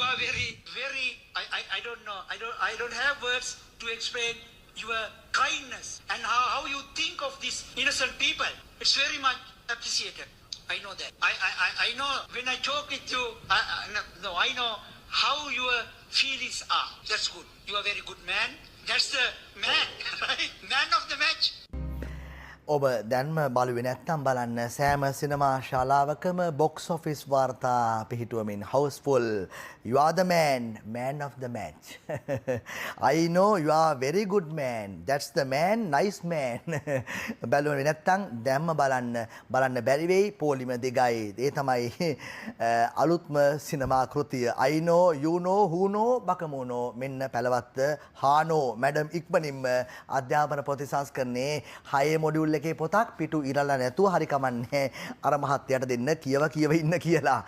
are very. I don't know. I don't have words to explain your kindness and how you think of these innocent people. It's very much appreciated. I know that. I know when I talk with you. No, I know how your feelings are. That's good. You are very good man. That's the man, right? Man of the match. ඔබ දැන්ම බලුවේ නැත්නම් බලන්න සෑම සිනමා ශාලාවකම box office වාර්තා පිහිටුවමින් house full you are the man of the match I know you are very good man that's the man nice man බලුවේ නැත්නම් දැන්ම බලන්න බැරි වෙයි පොලිම දෙගයි ඒ තමයි අලුත්ම සිනමා කෘතිය I know you know who know බකමූනෝ මෙන්න පැලවත්ත හානෝ මැඩම් ඉක්මනින්ම අධ්‍යාපන ප්‍රතිසංස්කරණයේ 6 මොඩියුල් එකේ පොතක් පිටු ඉරලා නැතුව හරි කමන්නේ අර මහත්තයාට දෙන්න කියව ඉන්න කියලා